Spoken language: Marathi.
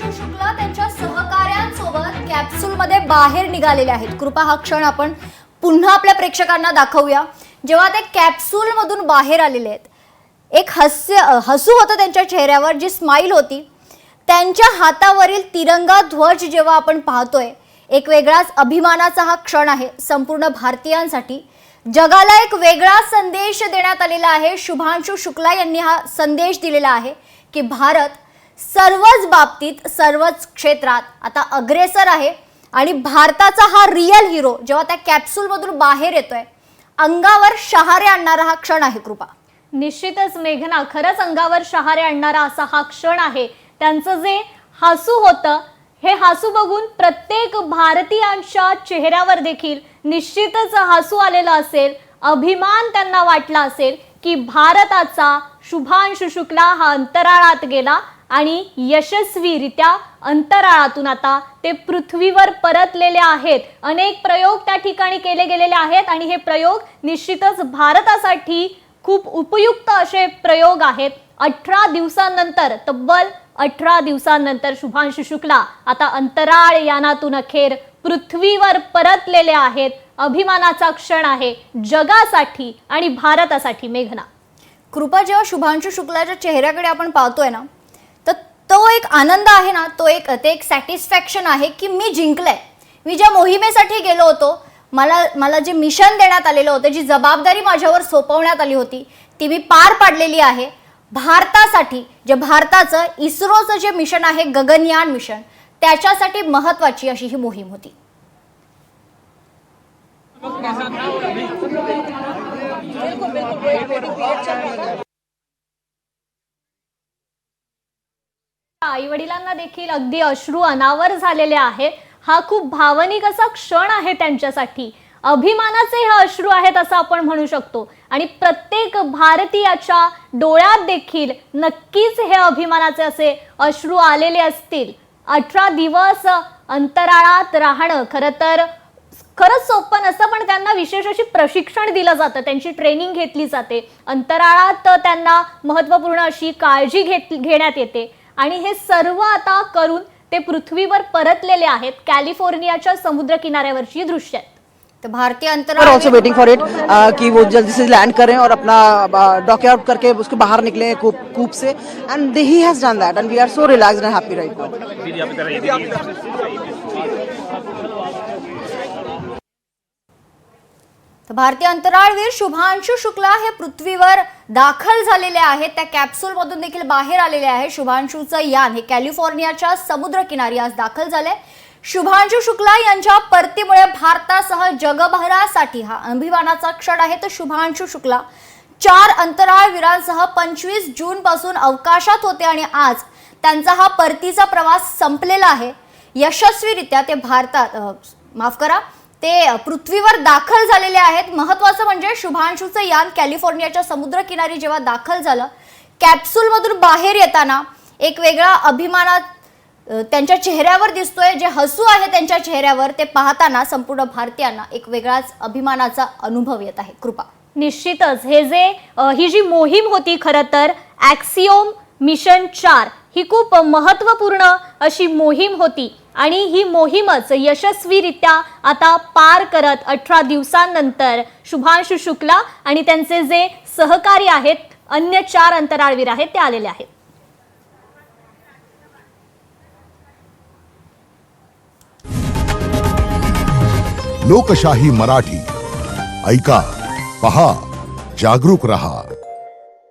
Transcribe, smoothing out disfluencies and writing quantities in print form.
शुभांशु शुक्ला त्यांच्या सहकाऱ्यांसोबत कॅप्सूलमध्ये बाहेर निघालेले आहेत। कृपा हा क्षण आपण पुन्हा आपल्या प्रेक्षकांना दाखवूया। जेव्हा ते कॅप्सूलमधून बाहेर आलेले आहेत, एक हसू होतं त्यांच्या चेहऱ्यावर, जी स्माइल होती। त्यांच्या हातावरील तिरंगा ध्वज जेव्हा आपण पाहतोय, एक वेगळाच अभिमानाचा हा क्षण आहे संपूर्ण भारतीयांसाठी। जगाला एक वेगळा संदेश देण्यात आलेला आहे। शुभांशु शुक्ला यांनी हा संदेश दिलेला आहे की भारत सर्वच बाबतीत सर्वच क्षेत्रात आता अग्रेसर आहे आणि भारताचा हा रियल हिरो जेव्हा त्या कॅप्सूलमधून बाहेर येतोय, अंगावर शहारे आणणारा हा क्षण आहे। कृपा, निश्चितच मेघना, खरंच अंगावर शहारे आणणारा असा हा क्षण आहे। त्यांचं जे हसू होतं, हे हसू बघून प्रत्येक भारतीयांच्या चेहऱ्यावर देखील निश्चितच हसू आलेलं असेल। अभिमान त्यांना वाटला असेल की भारताचा शुभांशु शुक्ला हा अंतराळात गेला आणि यशस्वीरित्या अंतराळातून आता ते पृथ्वीवर परतलेले आहेत। अनेक प्रयोग त्या ठिकाणी केले गेलेले आहेत आणि हे प्रयोग निश्चितच भारतासाठी खूप उपयुक्त असे प्रयोग आहेत। 18 दिवसांनंतर, तब्बल 18 दिवसांनंतर शुभांशु शुक्ला आता अंतराळ यानातून अखेर पृथ्वीवर परतलेले आहेत। अभिमानाचा क्षण आहे जगासाठी आणि भारतासाठी। मेघना, कृपा, जेव्हा शुभांशु शुक्लाच्या चेहऱ्याकडे आपण पाहतोय ना, तर तो एक आनंद आहे ना, तो एक सॅटिस्फॅक्शन आहे की मी जिंकलंय। मी ज्या मोहिमेसाठी गेलो होतो, मला जे मिशन देण्यात आलेलं होतं, जी जबाबदारी माझ्यावर सोपवण्यात आली होती, ती मी पार पाडलेली आहे। भारतासाठी, जे भारताचं इस्रोचं जे मिशन आहे, गगनयान मिशन, त्याच्यासाठी महत्त्वाची अशी ही मोहीम होती। आई वडिलांना देखील अगदी अश्रू अनावर झालेले आहेत। हा खूप भावनिक असा क्षण आहे त्यांच्यासाठी। अभिमानाचे हे अश्रू आहेत असं आपण म्हणू शकतो आणि प्रत्येक भारतीयाच्या डोळ्यात देखील नक्कीच हे अभिमानाचे असे अश्रू आलेले असतील। 18 दिवस अंतराळात राहणं खरंच सोपं नसतं, पण त्यांना विशेष अशी प्रशिक्षण दिलं जातं, त्यांची ट्रेनिंग घेतली जाते। अंतराळात त्यांना महत्त्वपूर्ण अशी काळजी घेण्यात येते आणि हे सर्व आता करून ते पृथ्वीवर परतलेले आहेत। कॅलिफोर्नियाच्या समुद्र किनाऱ्यावरची दृश्य आहेत। तो भारतीय अंतराळ ऑल्सो वेटिंग फॉर इट कि वो जल्दी से लैंड करें और अपना डॉक आउट करके उसके बाहर निकले कूप से, and he has done that and we are so relaxed and happy right now. तर भारतीय अंतराळवीर शुभांशु शुक्ला हे पृथ्वीवर दाखल झालेले आहेत। त्या कॅप्सूलमधून देखील बाहेर आलेले आहे। शुभांशुचं यान हे कॅलिफोर्नियाच्या समुद्रकिनारी आज दाखल झाले। शुभांशु शुक्ला यांच्या परतीमुळे भारतासह जगभरासाठी हा अभिमानाचा क्षण आहे। तर शुभांशु शुक्ला 4 अंतराळवीरांसह 25 जून पासून अवकाशात होते आणि आज त्यांचा हा परतीचा प्रवास संपलेला आहे। यशस्वीरित्या ते पृथ्वीवर दाखल झालेले आहेत। महत्त्वाचं म्हणजे शुभांशुचं यान कॅलिफोर्नियाच्या समुद्रकिनारी जेव्हा दाखल झालं, कॅप्सूलमधून बाहेर येताना एक वेगळा अभिमान त्यांच्या चेहऱ्यावर दिसतोय। जे हसू आहे त्यांच्या चेहऱ्यावर, ते पाहताना संपूर्ण भारतीयांना एक वेगळाच अभिमानाचा अनुभव येत आहे। कृपा, निश्चितच ही जी मोहीम होती, खरं तर ॲक्सिओम मिशन 4 ही खूप महत्त्वपूर्ण अशी मोहीम होती आणि ही मोहीमच यशस्वीरित्या आता पार करत 18 दिवसांनंतर शुभांशु शुक्ला आणि त्यांचे जे सहकारी आहेत, अन्य 4 अंतराळवीर आहेत, ते आलेले आहेत। लोकशाही मराठी ऐका, पहा, जागरूक रहा।